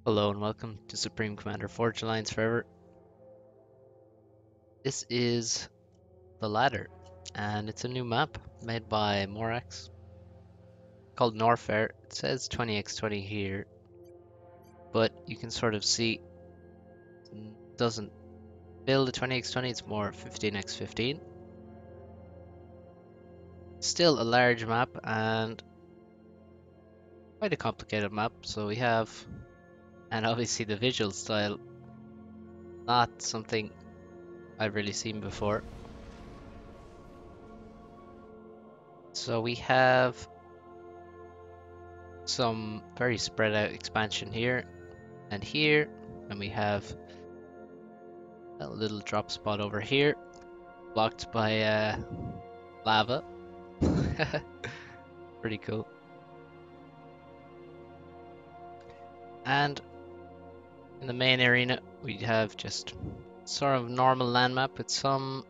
Hello and welcome to Supreme Commander Forge Alliance Forever. This is the ladder, and it's a new map made by Morax called Norfair. It says 20x20 here, but you can sort of see it doesn't build a 20x20, it's more 15x15. Still a large map and quite a complicated map, so we have, and obviously the visual style, not something I've really seen before. So we have some very spread out expansion here and here, and we have a little drop spot over here blocked by lava. Pretty cool. And in the main arena we have just sort of normal land map with some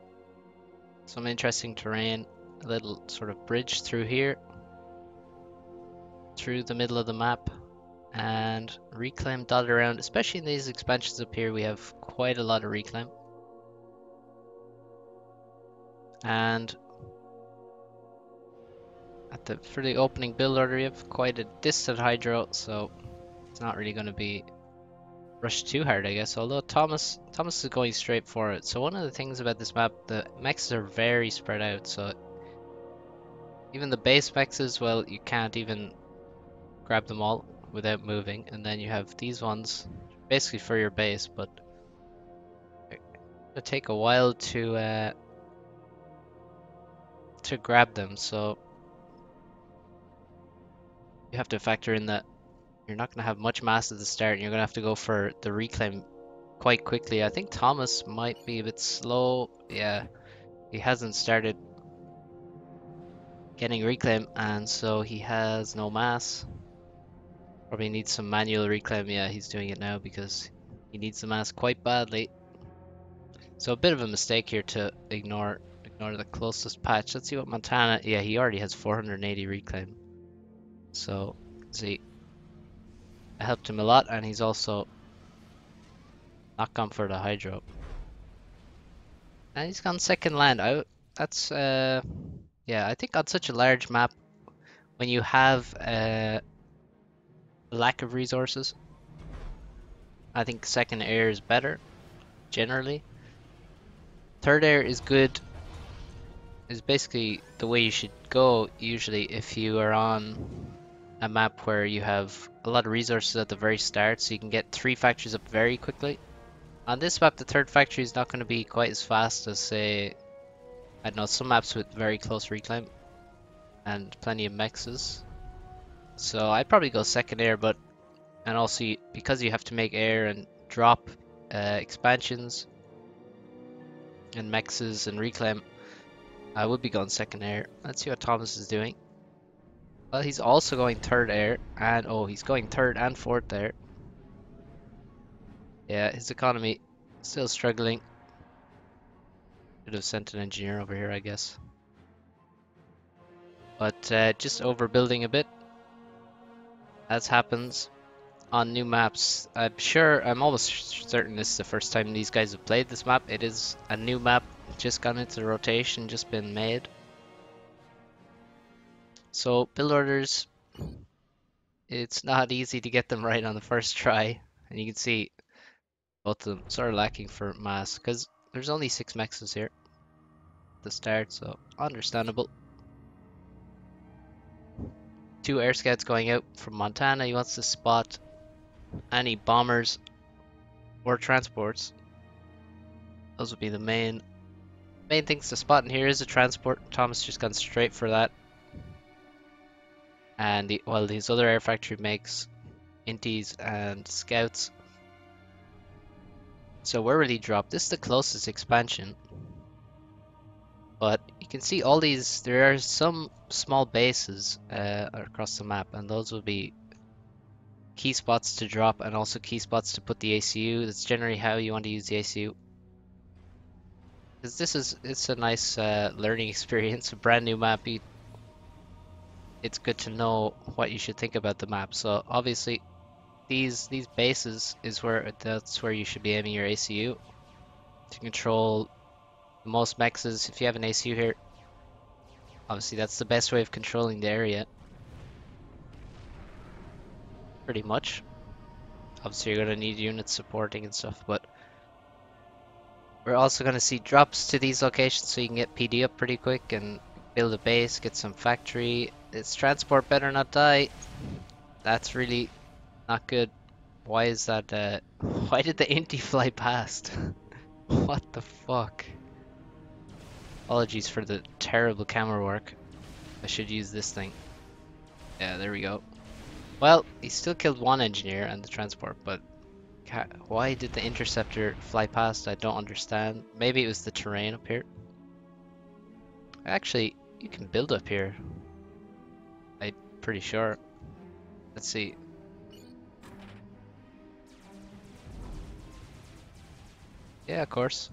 interesting terrain, a little sort of bridge through here through the middle of the map, and reclaim dotted around. Especially in these expansions up here we have quite a lot of reclaim. And for the opening build order you have quite a distant hydro, so it's not really going to be rushed too hard, I guess. Although Thomas is going straight for it. So one of the things about this map, the mechs are very spread out, so even the base mechs, well, you can't even grab them all without moving. And then you have these ones basically for your base, but it'll take a while to grab them, so you have to factor in that you're not going to have much mass at the start, and you're going to have to go for the reclaim quite quickly. I think Thomas might be a bit slow. Yeah, he hasn't started getting reclaim, and so he has no mass. Probably needs some manual reclaim. Yeah, he's doing it now because he needs the mass quite badly. So a bit of a mistake here to ignore the closest patch. Let's see what Montana. Yeah, he already has 480 reclaim. So see, I helped him a lot, and he's also not gone for the hydro. And he's gone second land. That's yeah, I think on such a large map, when you have a lack of resources, I think second air is better generally. Third air is good, is basically the way you should go usually if you are on a map where you have a lot of resources at the very start, so you can get 3 factories up very quickly. On this map, the third factory is not going to be quite as fast as, say, I don't know, some maps with very close reclaim and plenty of mexes. So I'd probably go second air, but and also because you have to make air and drop expansions and mexes and reclaim, I would be going second air. Let's see what Thomas is doing. Well, he's also going third air, and oh, he's going third and fourth air. Yeah, his economy still struggling. Should have sent an engineer over here, I guess. But just overbuilding a bit, as happens on new maps. I'm almost certain this is the first time these guys have played this map. It is a new map, just gone into rotation, just been made. So build orders, it's not easy to get them right on the first try. And you can see both of them sort of lacking for mass, because there's only 6 mexes here at the start, so understandable. 2 air scouts going out from Montana. He wants to spot any bombers or transports. Those would be the main things to spot. And here is a transport. Thomas just gone straight for that. And while his other air factory makes inties and scouts. So we're really dropped. This is the closest expansion. But you can see all these, there are some small bases across the map, and those will be key spots to drop and also key spots to put the ACU. That's generally how you want to use the ACU. Because it's a nice learning experience, a brand new map. It's good to know what you should think about the map. So obviously these bases is that's where you should be aiming your ACU to control the most mexes. If you have an ACU here, obviously that's the best way of controlling the area. Pretty much. Obviously you're gonna need units supporting and stuff, but we're also gonna see drops to these locations so you can get PD up pretty quick and build a base, get some factory. Its transport better not die. That's really not good. Why is that? Why did the Inti fly past? What the fuck? Apologies for the terrible camera work. I should use this thing. Yeah, there we go. Well, he still killed one engineer and the transport, but why did the interceptor fly past? I don't understand. Maybe it was the terrain up here. Actually, you can build up here. I'm pretty sure. Let's see. Yeah, of course.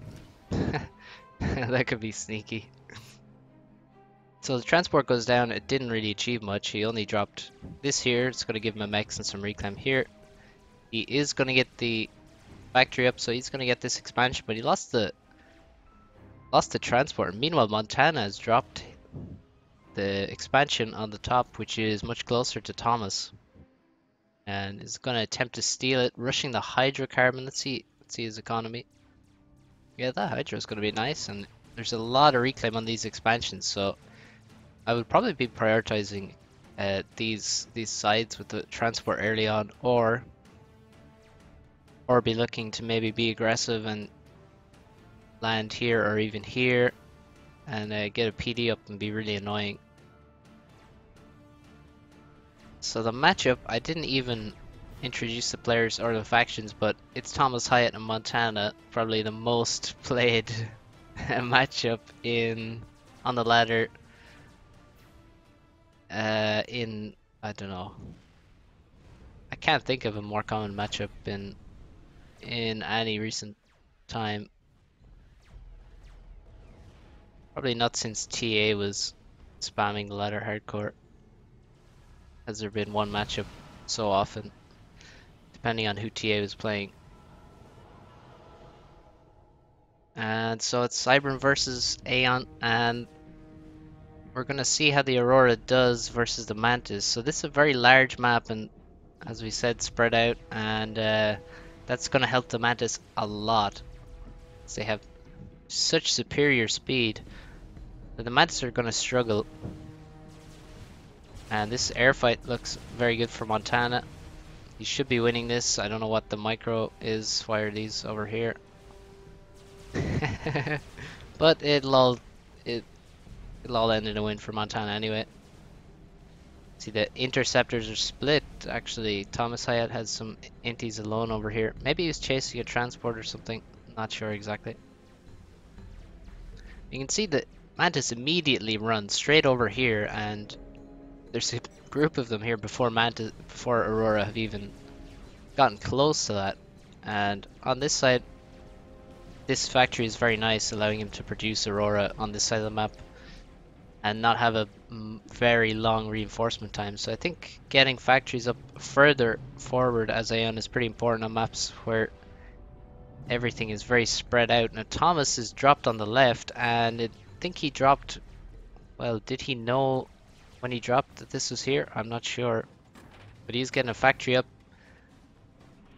That could be sneaky. So the transport goes down. It didn't really achieve much. He only dropped this here. It's going to give him a mechs and some reclaim here. He is going to get the factory up, so he's going to get this expansion, but he lost the transport. Meanwhile, Montana has dropped the expansion on the top, which is much closer to Thomas, and is going to attempt to steal it, rushing the hydrocarbon. Let's see his economy. Yeah, that hydro is going to be nice, and there's a lot of reclaim on these expansions, so I would probably be prioritizing these sides with the transport early on, or be looking to maybe be aggressive and land here or even here and get a PD up and be really annoying. So the matchup, I didn't even introduce the players or the factions, but it's ThomasHiatt and Montana, probably the most played matchup on the ladder in, I don't know, I can't think of a more common matchup in any recent time. Probably not since TA was spamming the ladder hardcore. Has there been one matchup so often, depending on who TA was playing. And so it's Cybern versus Aeon, and we're gonna see how the Aurora does versus the Mantis. So this is a very large map, and as we said, spread out, and that's gonna help the Mantis a lot. They have such superior speed that the Mantis are gonna struggle. And this air fight looks very good for Montana. He should be winning this. I don't know what the micro is. Why are these over here? But it'll all end in a win for Montana anyway. See, the interceptors are split. Actually, ThomasHiatt has some inties alone over here. Maybe he was chasing a transport or something. Not sure exactly. You can see that Mantis immediately runs straight over here, and there's a group of them here before Aurora have even gotten close to that. And on this side, this factory is very nice, allowing him to produce Aurora on this side of the map and not have a very long reinforcement time. So I think getting factories up further forward as Aeon is pretty important on maps where everything is very spread out. Now Thomas is dropped on the left, and I think he dropped, well, did he know when he dropped that this was here? I'm not sure, but he's getting a factory up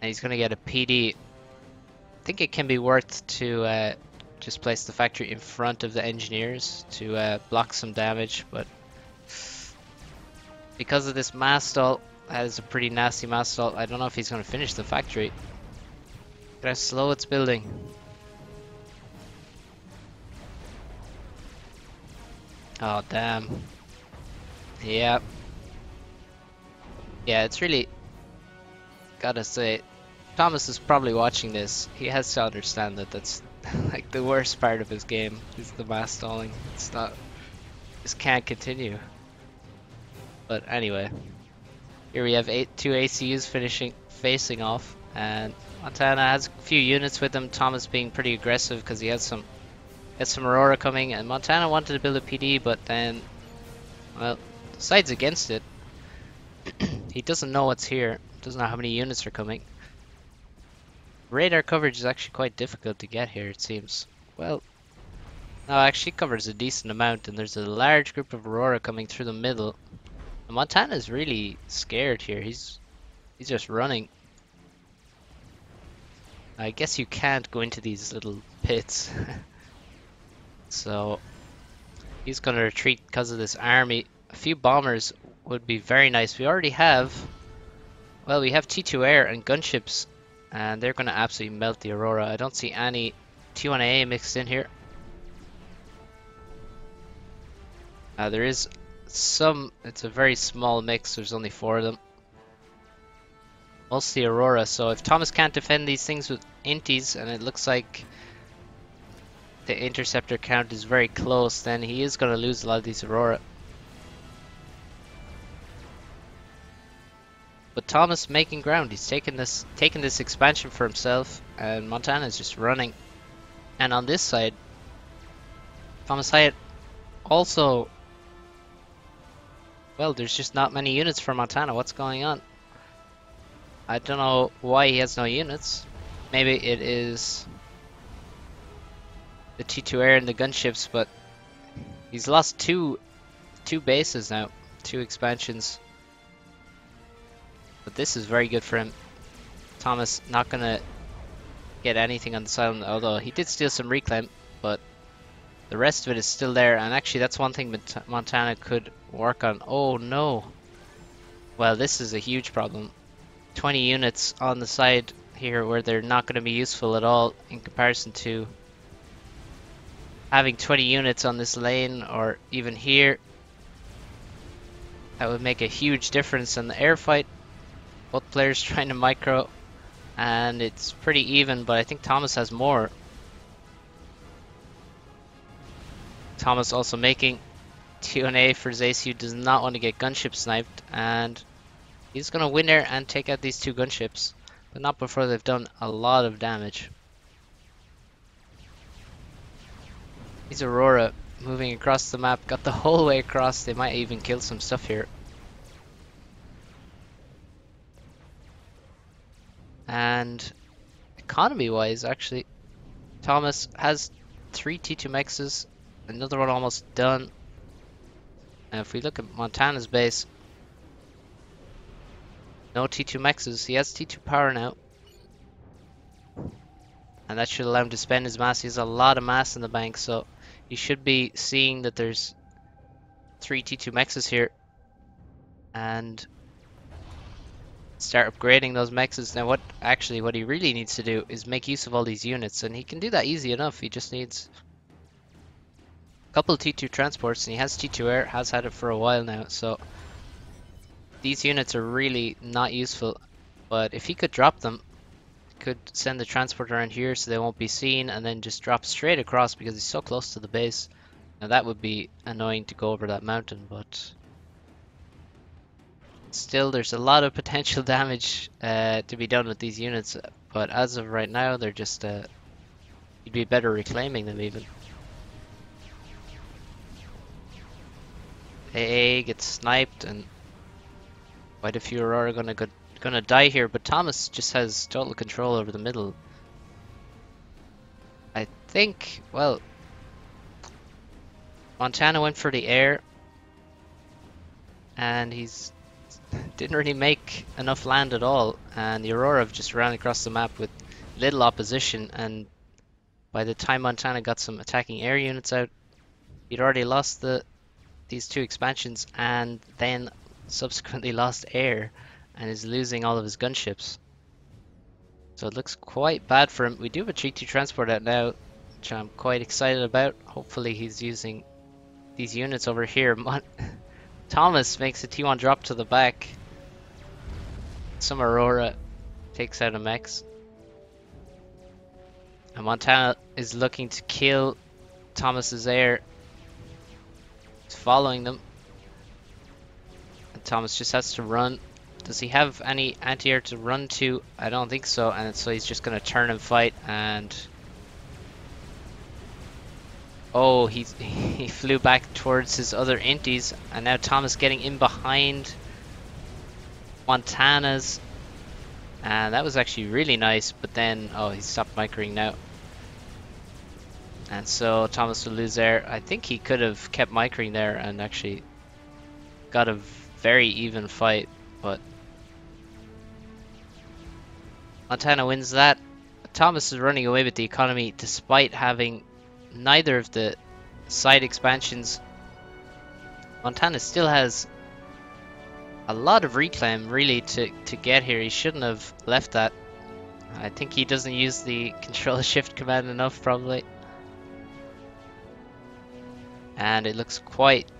and he's going to get a PD. I think it can be worth to just place the factory in front of the engineers to block some damage, but because of this mass stall, that is a pretty nasty mass stall. I don't know if he's going to finish the factory. Look how slow it's building. Oh damn. Yeah, it's really, gotta say, Thomas is probably watching this. He has to understand that that's like the worst part of his game is the mass stalling. It's not, just can't continue. But anyway, here we have two ACUs facing off, and Montana has a few units with him. Thomas being pretty aggressive because he has some Aurora coming, and Montana wanted to build a PD, but then, well, decides against it. He doesn't know what's here. Doesn't know how many units are coming. Radar coverage is actually quite difficult to get here, it seems. Well, no, actually covers a decent amount, and there's a large group of Aurora coming through the middle. And Montana's really scared here. He's just running. I guess you can't go into these little pits. So he's gonna retreat because of this army. A few bombers would be very nice. We already have, well, we have T2 air and gunships, and they're gonna absolutely melt the Aurora. I don't see any T1A mixed in here. There is some, it's a very small mix, there's only 4 of them. Mostly Aurora, so if Thomas can't defend these things with inties, and it looks like the interceptor count is very close, then he is going to lose a lot of these Aurora. But Thomas making ground, he's taking this expansion for himself, and Montana is just running. And on this side, ThomasHiatt also, well, there's just not many units for Montana. What's going on? I don't know why he has no units. Maybe it is the T2 air and the gunships, but he's lost two bases now, 2 expansions. But this is very good for him. Thomas not gonna get anything on this island, although he did steal some reclaim, but the rest of it is still there. And actually that's one thing Montana could work on. Oh no. Well, this is a huge problem. 20 units on the side here where they're not going to be useful at all in comparison to having 20 units on this lane, or even here. That would make a huge difference in the air fight. Both players trying to micro, and it's pretty even, but I think Thomas has more. Thomas also making T1A for Zace, who does not want to get gunship sniped, and he's going to win there and take out these 2 gunships, but not before they've done a lot of damage. These Aurora moving across the map, got the whole way across. They might even kill some stuff here. And economy-wise, actually, Thomas has 3 T2 mexes, another one almost done. And if we look at Montana's base, no T2 mexes. He has T2 power now. And that should allow him to spend his mass. He has a lot of mass in the bank, so you should be seeing that there's 3 T2 mexes here. And start upgrading those mexes. Now what he really needs to do is make use of all these units. And he can do that easy enough. He just needs a couple of T2 transports. And he has T2 air, has had it for a while now. So these units are really not useful, but if he could drop them, he could send the transport around here so they won't be seen, and then just drop straight across because he's so close to the base. Now that would be annoying to go over that mountain, but still there's a lot of potential damage to be done with these units. But as of right now, they're just you'd be better reclaiming them even. AA gets sniped, and quite a few Aurora gonna die here, but Thomas just has total control over the middle. I think, well, Montana went for the air, and he's didn't really make enough land at all, and the Aurora have just ran across the map with little opposition, and by the time Montana got some attacking air units out, he'd already lost these 2 expansions, and then subsequently lost air and is losing all of his gunships. So it looks quite bad for him. We do have a T2 transport out now, which I'm quite excited about. Hopefully he's using these units over here. Thomas makes a T1 drop to the back. Some Aurora takes out a Mex. And Montana is looking to kill Thomas's air. He's following them. And Thomas just has to run. Does he have any anti-air to run to? I don't think so. And so he's just going to turn and fight. And oh, he flew back towards his other inties. And now Thomas getting in behind Montana's And that was actually really nice, but then, oh, he stopped microing now. And so Thomas will lose there. I think he could have kept microing there and actually got a very even fight, but Montana wins that. Thomas is running away with the economy despite having neither of the side expansions. Montana still has a lot of reclaim really to get here. He shouldn't have left that. I think he doesn't use the control shift command enough probably. And it looks quite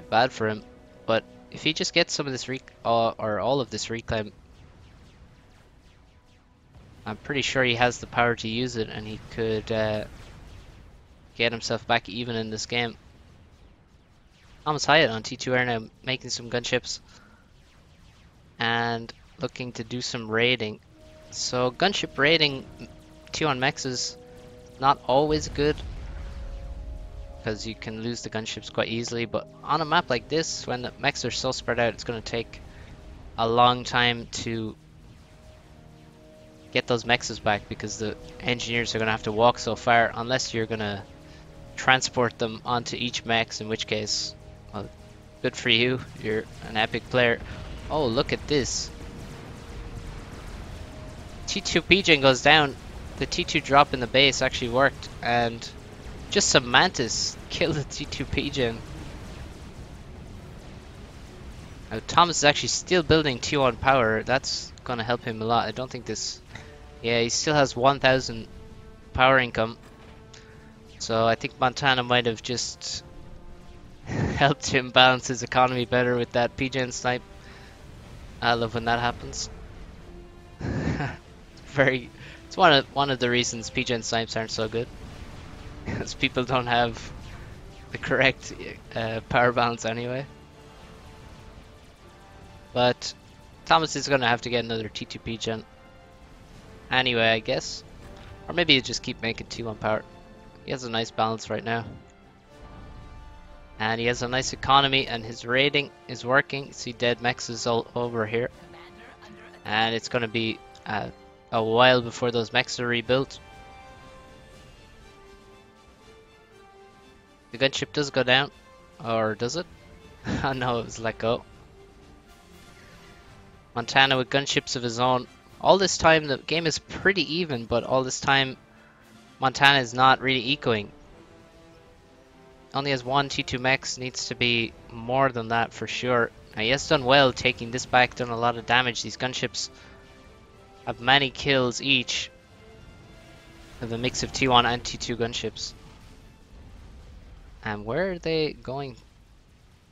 bad for him. But if he just gets some of this or all of this reclaim, I'm pretty sure he has the power to use it, and he could get himself back even in this game. ThomasHiatt on T2R now, making some gunships and looking to do some raiding. So gunship raiding T1 mechs is not always good because you can lose the gunships quite easily, but on a map like this, when the mechs are so spread out, it's going to take a long time to get those mechs back because the engineers are going to have to walk so far unless you're going to transport them onto each mechs, in which case, well, good for you, you're an epic player. Oh, look at this. T2 PJ goes down. The T2 drop in the base actually worked, and just some Mantis killed the T2 PJ. Now Thomas is actually still building T1 power. That's gonna help him a lot. I don't think this... Yeah, he still has 1000 power income. So I think Montana might have just helped him balance his economy better with that PJ snipe. I love when that happens. It's one of the reasons PJ snipes aren't so good. Because people don't have the correct power balance anyway. But Thomas is going to have to get another T2P gen anyway, I guess. Or maybe he'll just keep making T1 power. He has a nice balance right now. And he has a nice economy, and his raiding is working. See, dead mechs is all over here. And it's going to be a while before those mechs are rebuilt. The gunship does go down. Or does it? Oh no, it was let go. Montana with gunships of his own. All this time the game is pretty even, but all this time Montana is not really ecoing. Only has one T2 mechs, needs to be more than that for sure. Now he has done well taking this back, done a lot of damage. These gunships have many kills each. Have a mix of T1 and T2 gunships. And where are they going?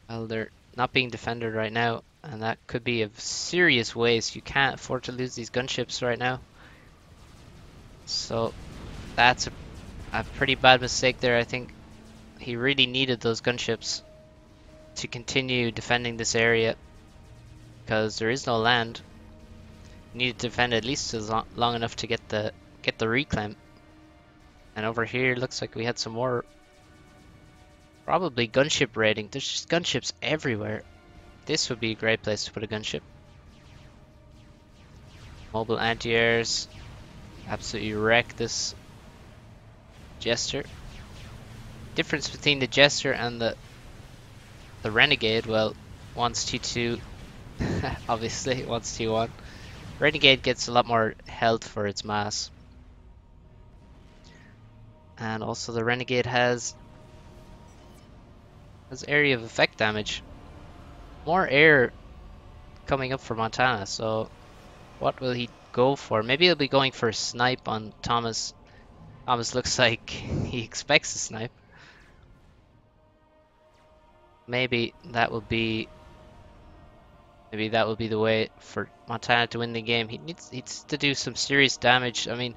Well, they're not being defended right now, and that could be a serious waste. You can't afford to lose these gunships right now. So that's a pretty bad mistake there. I think he really needed those gunships to continue defending this area because there is no land. You need to defend at least as long enough to get the reclaim. And over here looks like we had some more probably gunship raiding. There's just gunships everywhere. This would be a great place to put a gunship. Mobile anti-airs absolutely wreck this Jester. Difference between the Jester and the Renegade, well, one's T2, obviously, one's T1. Renegade gets a lot more health for its mass. And also the Renegade has area of effect damage. More air coming up for Montana, so what will he go for? Maybe he'll be going for a snipe on Thomas. Thomas looks like he expects a snipe. Maybe that will be the way for Montana to win the game. He needs to do some serious damage. I mean,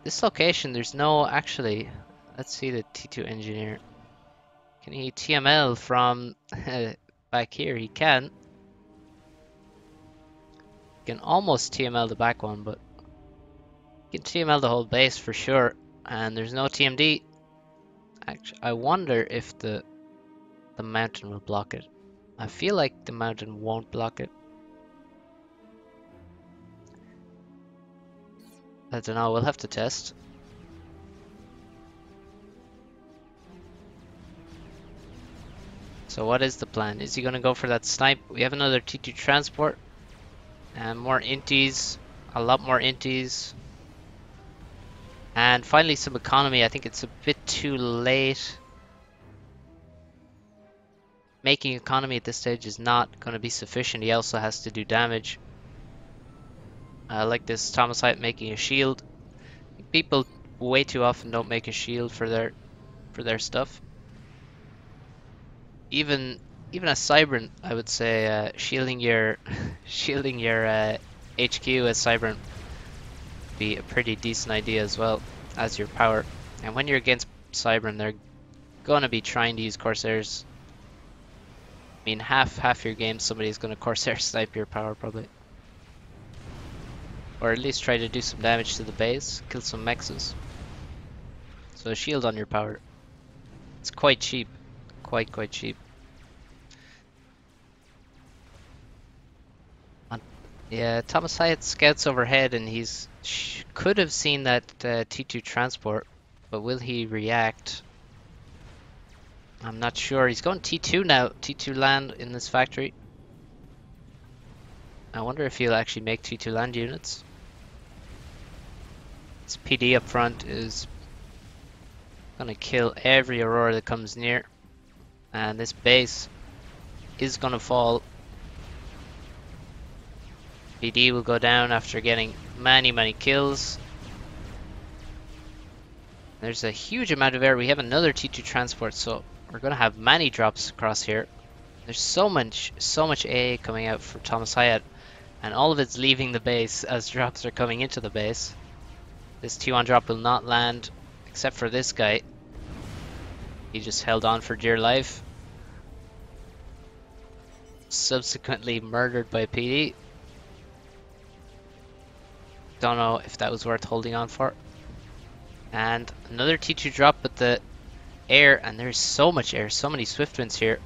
this location, there's no actually. Let's see the T2 engineer. Can he TML from back here? He can. He can almost TML the back one, but he can TML the whole base for sure. And there's no TMD. Actually, I wonder if the mountain will block it. I feel like the mountain won't block it. I don't know, we'll have to test. So what is the plan? Is he gonna go for that snipe? We have another T2 transport. And more inties. A lot more inties. And finally some economy. I think it's a bit too late. Making economy at this stage is not going to be sufficient. He also has to do damage. I like this ThomasHiatt making a shield. People way too often don't make a shield for their stuff. Even a Cybran, I would say, shielding your shielding your HQ as Cybran would be a pretty decent idea as well as your power. And when you're against Cybran, they're gonna be trying to use Corsairs. I mean, half your game, somebody's gonna Corsair snipe your power probably, or at least try to do some damage to the base, kill some mexes. So a shield on your power. It's quite cheap, quite cheap. Yeah, ThomasHiatt scouts overhead, and he's could have seen that T2 transport, but will he react? I'm not sure. He's going T2 now. T2 land in this factory. I wonder if he'll actually make T2 land units. This PD up front is gonna kill every Aurora that comes near, and this base is gonna fall. PD will go down after getting many kills. There's a huge amount of air. We have another T2 transport, so we're gonna have many drops across here. There's so much AA coming out for ThomasHiatt, and all of it's leaving the base as drops are coming into the base. This T1 drop will not land, except for this guy. He just held on for dear life. Subsequently murdered by PD. Don't know if that was worth holding on for. And another T2 drop with the air, and there's so much air, so many Swiftwinds here.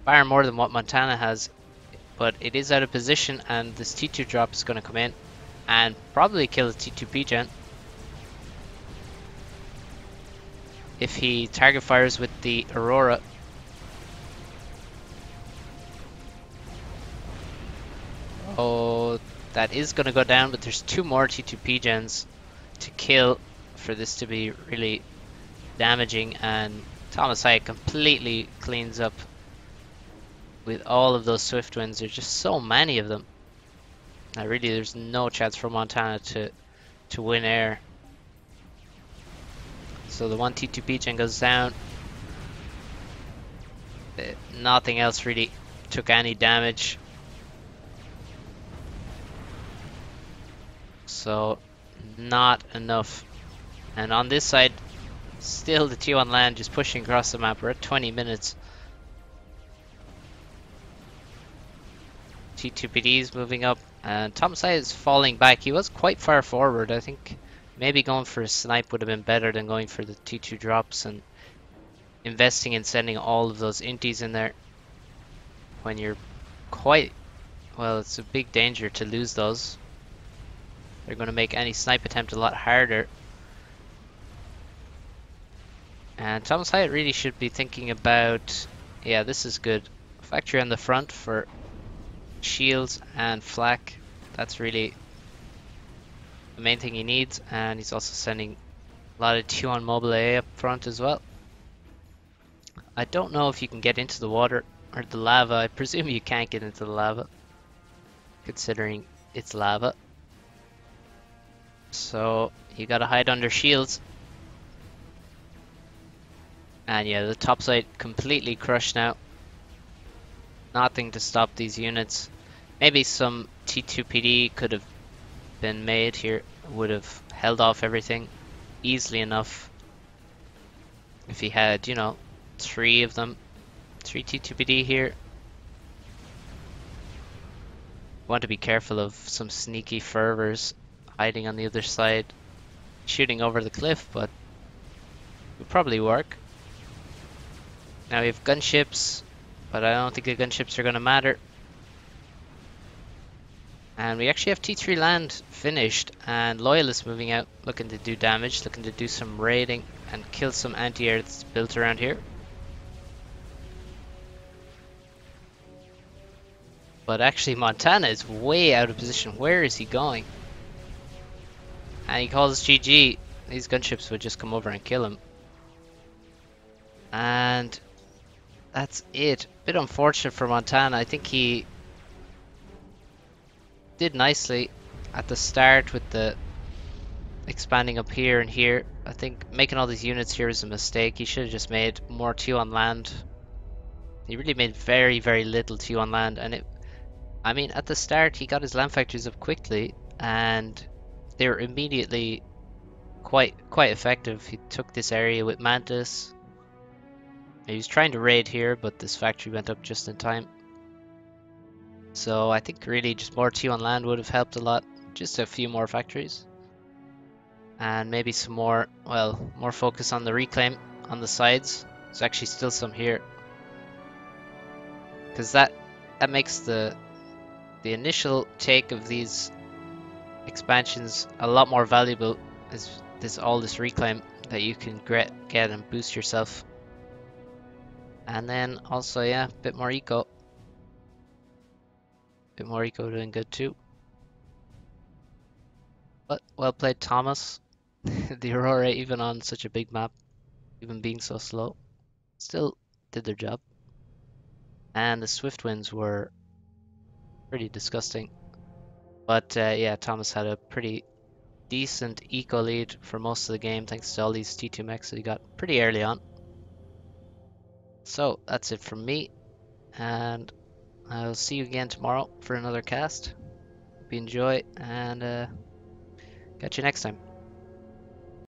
Far more than what Montana has, but it is out of position, and this T2 drop is going to come in and probably kill the T2 P-Gen. If he target fires with the Aurora. Oh, that is going to go down, but there's two more T2 P-Gens to kill for this to be really damaging, and ThomasHiatt completely cleans up with all of those Swiftwinds. There's just so many of them. Now really there's no chance for Montana to win air. So the one T2 P-Gen goes down. Nothing else really took any damage. So not enough. And on this side, still the T1 land just pushing across the map. We're at 20 minutes. T2PD is moving up, and ThomasHiatt is falling back. He was quite far forward. I think maybe going for a snipe would have been better than going for the T2 drops and investing in sending all of those inties in there when you're quite, well, it's a big danger to lose those. They're going to make any snipe attempt a lot harder. And ThomasHiatt really should be thinking about, yeah, this is good. Factory on the front for shields and flak. That's really the main thing he needs. And he's also sending a lot of T1 mobile A up front as well. I don't know if you can get into the water or the lava. I presume you can't get into the lava, considering it's lava. So you gotta hide under shields. And yeah, the top side completely crushed now. Nothing to stop these units. Maybe some T2PD could have been made here. Would have held off everything easily enough. If he had, you know, 3 of them. 3 T2PD here. Want to be careful of some sneaky fervors hiding on the other side, shooting over the cliff, but it would probably work. Now we have gunships, but I don't think the gunships are going to matter. And we actually have T3 land finished, and Loyalists moving out, looking to do damage, looking to do some raiding and kill some anti-air that's built around here. But actually Montana is way out of position. Where is he going? And he calls GG. These gunships would just come over and kill him. And that's it. Bit unfortunate for Montana. I think he did nicely at the start with the expanding up here and here. I think making all these units here was a mistake. He should have just made more 2 on land. He really made very, very little 2 on land. And I mean, at the start, he got his land factories up quickly, and they were immediately quite effective. He took this area with Mantis. He was trying to raid here, but this factory went up just in time. So I think really just more 2 on land would have helped a lot. Just a few more factories. And maybe some more, well, more focus on the reclaim on the sides. There's actually still some here. Because that makes the initial take of these expansions a lot more valuable. Is all this reclaim that you can get and boost yourself. And then also, yeah, a bit more eco. Bit more eco doing good too. But well played, Thomas. The Aurora, even on such a big map, even being so slow, still did their job. And the Swift Winds were pretty disgusting. But yeah, Thomas had a pretty decent eco lead for most of the game thanks to all these T2 mechs that he got pretty early on. So that's it from me, and I'll see you again tomorrow for another cast. Hope you enjoy, and catch you next time.